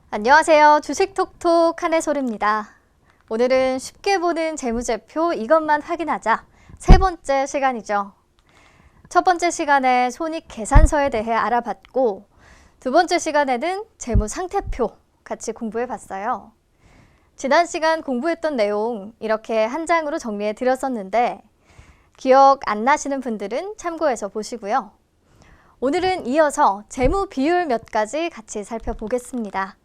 안녕하세요. 주식톡톡 한혜솔입니다. 오늘은 쉽게 보는 재무제표 이것만 확인하자 세 번째 시간이죠. 첫 번째 시간에 손익계산서에 대해 알아봤고 두 번째 시간에는 재무상태표 같이 공부해봤어요. 지난 시간 공부했던 내용 이렇게 한 장으로 정리해 드렸었는데 기억 안 나시는 분들은 참고해서 보시고요. 오늘은 이어서 재무 비율 몇 가지 같이 살펴보겠습니다.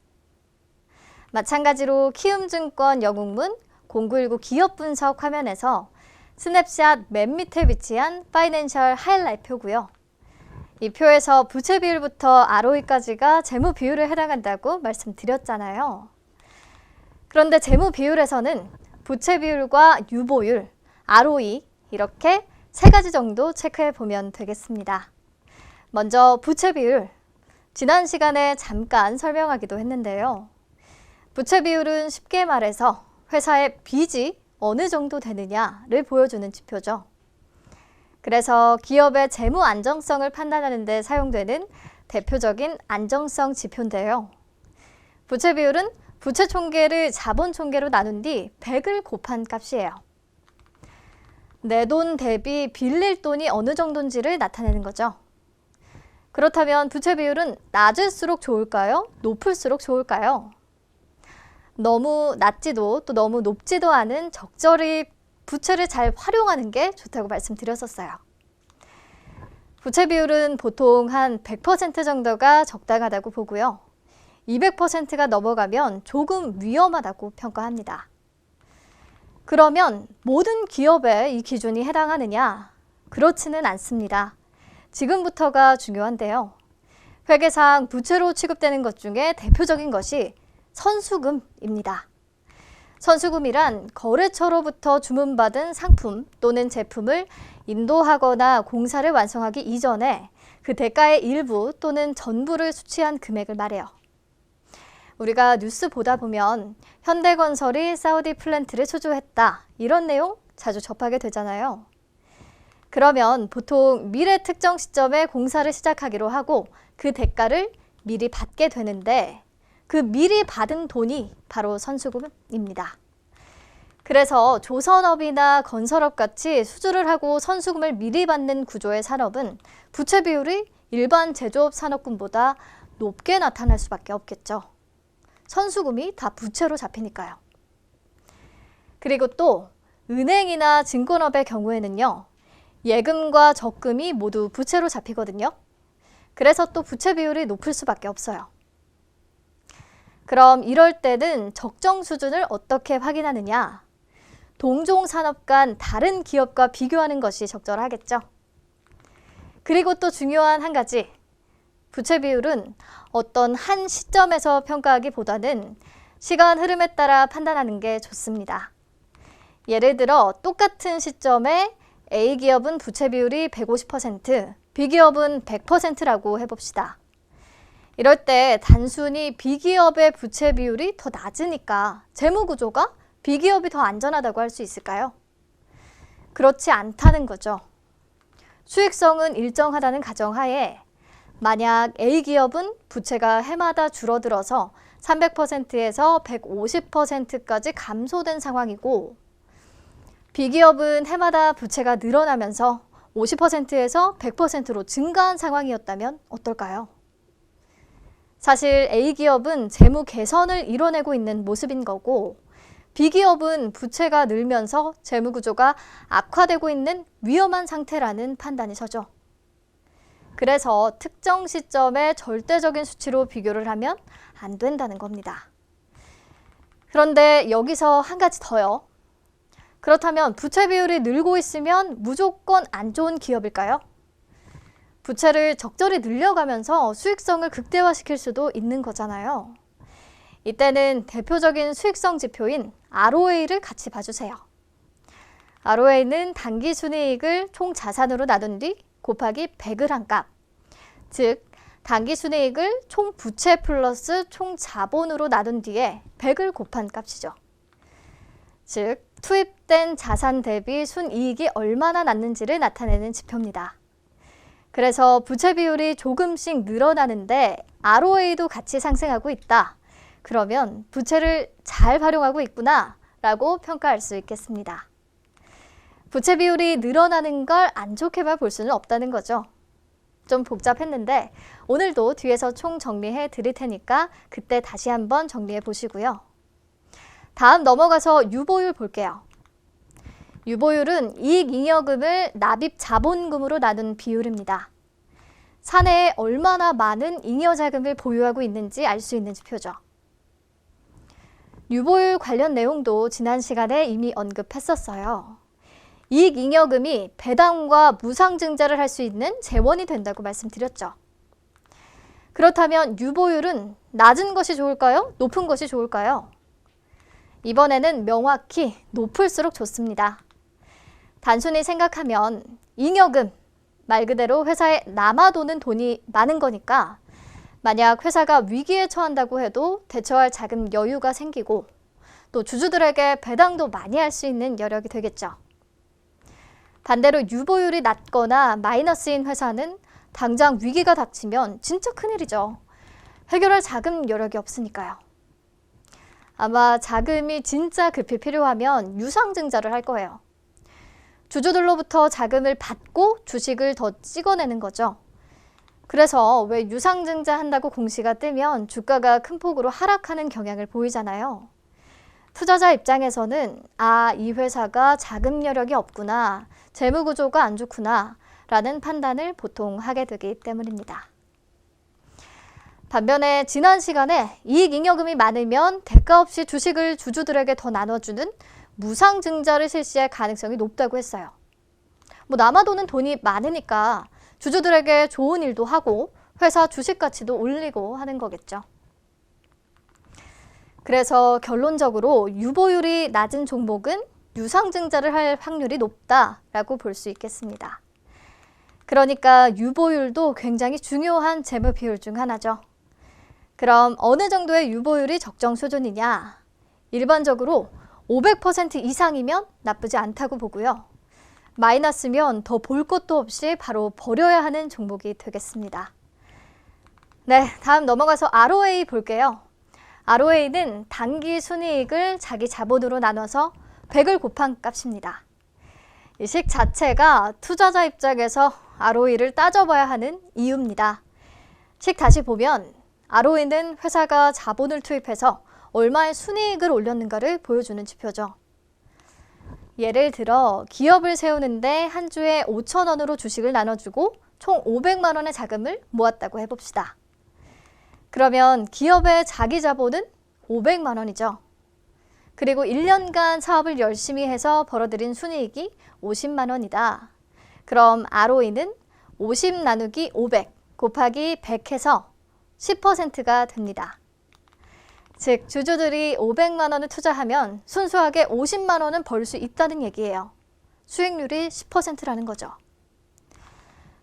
마찬가지로 키움증권 영웅문 0919 기업분석 화면에서 스냅샷 맨 밑에 위치한 파이낸셜 하이라이트 표고요. 이 표에서 부채 비율부터 ROE까지가 재무 비율에 해당한다고 말씀드렸잖아요. 그런데 재무 비율에서는 부채 비율과 유보율, ROE 이렇게 세 가지 정도 체크해 보면 되겠습니다. 먼저 부채 비율, 지난 시간에 잠깐 설명하기도 했는데요. 부채 비율은 쉽게 말해서 회사의 빚이 어느 정도 되느냐를 보여주는 지표죠. 그래서 기업의 재무 안정성을 판단하는 데 사용되는 대표적인 안정성 지표인데요. 부채 비율은 부채 총계를 자본 총계로 나눈 뒤 100을 곱한 값이에요. 내 돈 대비 빌릴 돈이 어느 정도인지를 나타내는 거죠. 그렇다면 부채 비율은 낮을수록 좋을까요? 높을수록 좋을까요? 너무 낮지도 또 너무 높지도 않은 적절히 부채를 잘 활용하는 게 좋다고 말씀드렸었어요. 부채 비율은 보통 한 100% 정도가 적당하다고 보고요. 200%가 넘어가면 조금 위험하다고 평가합니다. 그러면 모든 기업에 이 기준이 해당하느냐? 그렇지는 않습니다. 지금부터가 중요한데요. 회계상 부채로 취급되는 것 중에 대표적인 것이 선수금입니다. 선수금이란 거래처로부터 주문받은 상품 또는 제품을 인도하거나 공사를 완성하기 이전에 그 대가의 일부 또는 전부를 수취한 금액을 말해요. 우리가 뉴스 보다 보면 현대건설이 사우디 플랜트를 수주했다 이런 내용 자주 접하게 되잖아요. 그러면 보통 미래 특정 시점에 공사를 시작하기로 하고 그 대가를 미리 받게 되는데 그 미리 받은 돈이 바로 선수금입니다. 그래서 조선업이나 건설업 같이 수주를 하고 선수금을 미리 받는 구조의 산업은 부채 비율이 일반 제조업 산업군보다 높게 나타날 수밖에 없겠죠. 선수금이 다 부채로 잡히니까요. 그리고 또 은행이나 증권업의 경우에는요. 예금과 적금이 모두 부채로 잡히거든요. 그래서 또 부채 비율이 높을 수밖에 없어요. 그럼 이럴 때는 적정 수준을 어떻게 확인하느냐? 동종 산업 간 다른 기업과 비교하는 것이 적절하겠죠. 그리고 또 중요한 한 가지, 부채 비율은 어떤 한 시점에서 평가하기보다는 시간 흐름에 따라 판단하는 게 좋습니다. 예를 들어 똑같은 시점에 A기업은 부채 비율이 150%, B기업은 100%라고 해봅시다. 이럴 때 단순히 B기업의 부채 비율이 더 낮으니까 재무 구조가 B기업이 더 안전하다고 할 수 있을까요? 그렇지 않다는 거죠. 수익성은 일정하다는 가정하에 만약 A기업은 부채가 해마다 줄어들어서 300%에서 150%까지 감소된 상황이고 B기업은 해마다 부채가 늘어나면서 50%에서 100%로 증가한 상황이었다면 어떨까요? 사실 A기업은 재무 개선을 이뤄내고 있는 모습인 거고 B기업은 부채가 늘면서 재무 구조가 악화되고 있는 위험한 상태라는 판단이 서죠. 그래서 특정 시점에 절대적인 수치로 비교를 하면 안 된다는 겁니다. 그런데 여기서 한 가지 더요. 그렇다면 부채 비율이 늘고 있으면 무조건 안 좋은 기업일까요? 부채를 적절히 늘려가면서 수익성을 극대화시킬 수도 있는 거잖아요. 이때는 대표적인 수익성 지표인 ROA를 같이 봐주세요. ROA는 당기순이익을 총 자산으로 나눈 뒤 곱하기 100을 한 값, 즉 당기순이익을 총 부채 플러스 총 자본으로 나눈 뒤에 100을 곱한 값이죠. 즉 투입된 자산 대비 순이익이 얼마나 났는지를 나타내는 지표입니다. 그래서 부채 비율이 조금씩 늘어나는데 ROA도 같이 상승하고 있다. 그러면 부채를 잘 활용하고 있구나 라고 평가할 수 있겠습니다. 부채 비율이 늘어나는 걸 안 좋게만 볼 수는 없다는 거죠. 좀 복잡했는데 오늘도 뒤에서 총 정리해 드릴 테니까 그때 다시 한번 정리해 보시고요. 다음 넘어가서 유보율 볼게요. 유보율은 이익잉여금을 납입 자본금으로 나눈 비율입니다. 사내에 얼마나 많은 잉여자금을 보유하고 있는지 알 수 있는 지표죠. 유보율 관련 내용도 지난 시간에 이미 언급했었어요. 이익잉여금이 배당과 무상증자를 할 수 있는 재원이 된다고 말씀드렸죠. 그렇다면 유보율은 낮은 것이 좋을까요? 높은 것이 좋을까요? 이번에는 명확히 높을수록 좋습니다. 단순히 생각하면 잉여금, 말 그대로 회사에 남아도는 돈이 많은 거니까 만약 회사가 위기에 처한다고 해도 대처할 자금 여유가 생기고 또 주주들에게 배당도 많이 할 수 있는 여력이 되겠죠. 반대로 유보율이 낮거나 마이너스인 회사는 당장 위기가 닥치면 진짜 큰일이죠. 해결할 자금 여력이 없으니까요. 아마 자금이 진짜 급히 필요하면 유상증자를 할 거예요. 주주들로부터 자금을 받고 주식을 더 찍어내는 거죠. 그래서 왜 유상증자 한다고 공시가 뜨면 주가가 큰 폭으로 하락하는 경향을 보이잖아요. 투자자 입장에서는 이 회사가 자금 여력이 없구나, 재무 구조가 안 좋구나 라는 판단을 보통 하게 되기 때문입니다. 반면에 지난 시간에 이익잉여금이 많으면 대가 없이 주식을 주주들에게 더 나눠주는 무상증자를 실시할 가능성이 높다고 했어요. 남아도는 돈이 많으니까 주주들에게 좋은 일도 하고 회사 주식 가치도 올리고 하는 거겠죠. 그래서 결론적으로 유보율이 낮은 종목은 유상증자를 할 확률이 높다라고 볼 수 있겠습니다. 그러니까 유보율도 굉장히 중요한 재무 비율 중 하나죠. 그럼 어느 정도의 유보율이 적정 수준이냐? 일반적으로 500% 이상이면 나쁘지 않다고 보고요. 마이너스면 더 볼 것도 없이 바로 버려야 하는 종목이 되겠습니다. 네, 다음 넘어가서 ROA 볼게요. ROA는 단기 순이익을 자기 자본으로 나눠서 100을 곱한 값입니다. 이 식 자체가 투자자 입장에서 ROE를 따져봐야 하는 이유입니다. 식 다시 보면 ROE는 회사가 자본을 투입해서 얼마의 순이익을 올렸는가를 보여주는 지표죠. 예를 들어 기업을 세우는데 한 주에 5,000원으로 주식을 나눠주고 총 500만 원의 자금을 모았다고 해봅시다. 그러면 기업의 자기 자본은 500만 원이죠. 그리고 1년간 사업을 열심히 해서 벌어들인 순이익이 50만 원이다. 그럼 ROE는 50 나누기 500 곱하기 100 해서 10%가 됩니다. 즉 주주들이 500만 원을 투자하면 순수하게 50만 원은 벌 수 있다는 얘기예요. 수익률이 10%라는 거죠.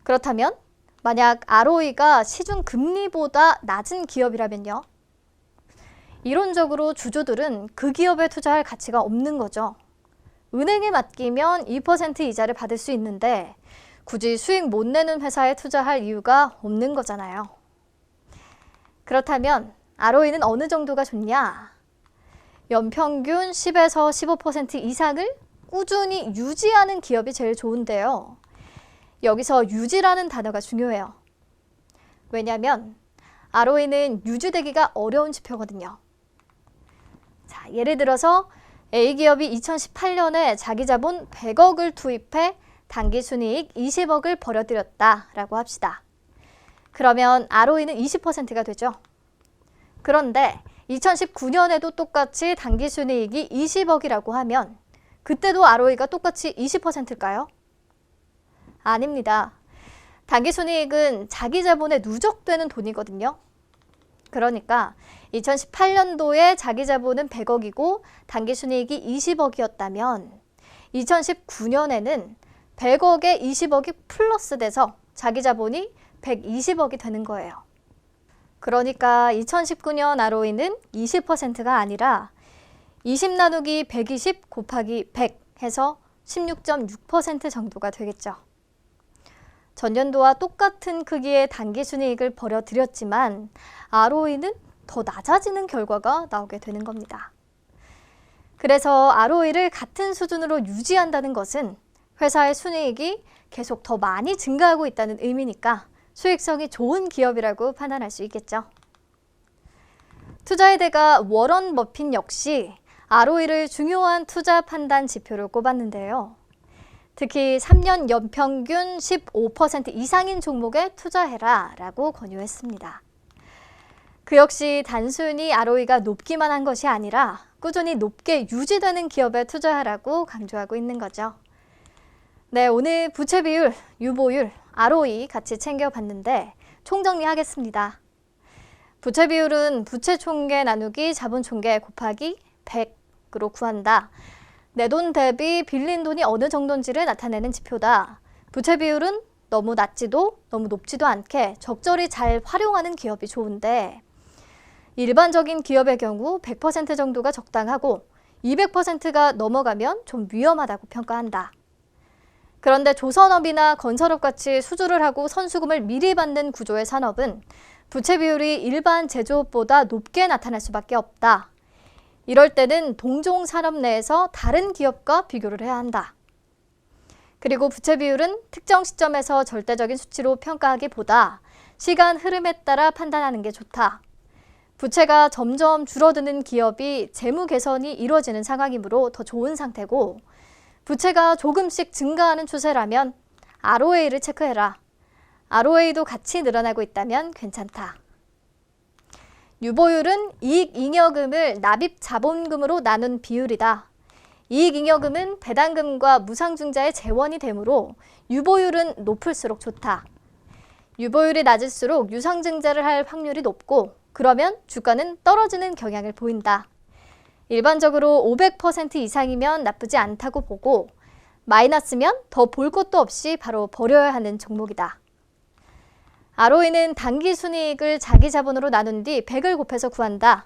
그렇다면 만약 ROE가 시중 금리보다 낮은 기업이라면요. 이론적으로 주주들은 그 기업에 투자할 가치가 없는 거죠. 은행에 맡기면 2% 이자를 받을 수 있는데 굳이 수익 못 내는 회사에 투자할 이유가 없는 거잖아요. 그렇다면 ROE는 어느 정도가 좋냐? 연평균 10에서 15% 이상을 꾸준히 유지하는 기업이 제일 좋은데요. 여기서 유지라는 단어가 중요해요. 왜냐하면 ROE는 유지되기가 어려운 지표거든요. 자, 예를 들어서 A기업이 2018년에 자기 자본 100억을 투입해 당기순이익 20억을 벌어들였다라고 합시다. 그러면 ROE는 20%가 되죠. 그런데 2019년에도 똑같이 당기순이익이 20억이라고 하면 그때도 ROE가 똑같이 20%일까요? 아닙니다. 당기순이익은 자기 자본에 누적되는 돈이거든요. 그러니까 2018년도에 자기 자본은 100억이고 당기순이익이 20억이었다면 2019년에는 100억에 20억이 플러스 돼서 자기 자본이 120억이 되는 거예요. 그러니까 2019년 ROE는 20%가 아니라 20 나누기 120 곱하기 100 해서 16.6% 정도가 되겠죠. 전년도와 똑같은 크기의 단기순이익을 벌여들였지만 ROE는 더 낮아지는 결과가 나오게 되는 겁니다. 그래서 ROE를 같은 수준으로 유지한다는 것은 회사의 순이익이 계속 더 많이 증가하고 있다는 의미니까 수익성이 좋은 기업이라고 판단할 수 있겠죠. 투자의 대가 워런 버핏 역시 ROE를 중요한 투자 판단 지표로 꼽았는데요. 특히 3년 연평균 15% 이상인 종목에 투자해라 라고 권유했습니다. 그 역시 단순히 ROE가 높기만 한 것이 아니라 꾸준히 높게 유지되는 기업에 투자하라고 강조하고 있는 거죠. 네, 오늘 부채 비율, 유보율, ROE 같이 챙겨봤는데 총정리하겠습니다. 부채 비율은 부채 총계 나누기 자본 총계 곱하기 100으로 구한다. 내 돈 대비 빌린 돈이 어느 정도인지를 나타내는 지표다. 부채 비율은 너무 낮지도 너무 높지도 않게 적절히 잘 활용하는 기업이 좋은데 일반적인 기업의 경우 100% 정도가 적당하고 200%가 넘어가면 좀 위험하다고 평가한다. 그런데 조선업이나 건설업 같이 수주를 하고 선수금을 미리 받는 구조의 산업은 부채 비율이 일반 제조업보다 높게 나타날 수밖에 없다. 이럴 때는 동종 산업 내에서 다른 기업과 비교를 해야 한다. 그리고 부채 비율은 특정 시점에서 절대적인 수치로 평가하기보다 시간 흐름에 따라 판단하는 게 좋다. 부채가 점점 줄어드는 기업이 재무 개선이 이루어지는 상황이므로 더 좋은 상태고 부채가 조금씩 증가하는 추세라면 ROA를 체크해라. ROA도 같이 늘어나고 있다면 괜찮다. 유보율은 이익잉여금을 납입 자본금으로 나눈 비율이다. 이익잉여금은 배당금과 무상증자의 재원이 되므로 유보율은 높을수록 좋다. 유보율이 낮을수록 유상증자를 할 확률이 높고 그러면 주가는 떨어지는 경향을 보인다. 일반적으로 500% 이상이면 나쁘지 않다고 보고 마이너스면 더 볼 것도 없이 바로 버려야 하는 종목이다. ROE는 단기 순이익을 자기 자본으로 나눈 뒤 100을 곱해서 구한다.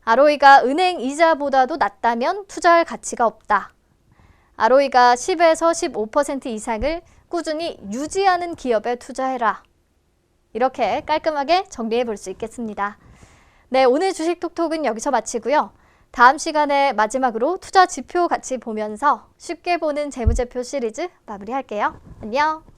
ROE가 은행 이자보다도 낮다면 투자할 가치가 없다. ROE가 10에서 15% 이상을 꾸준히 유지하는 기업에 투자해라. 이렇게 깔끔하게 정리해 볼 수 있겠습니다. 네, 오늘 주식 톡톡은 여기서 마치고요. 다음 시간에 마지막으로 투자 지표 같이 보면서 쉽게 보는 재무제표 시리즈 마무리할게요. 안녕!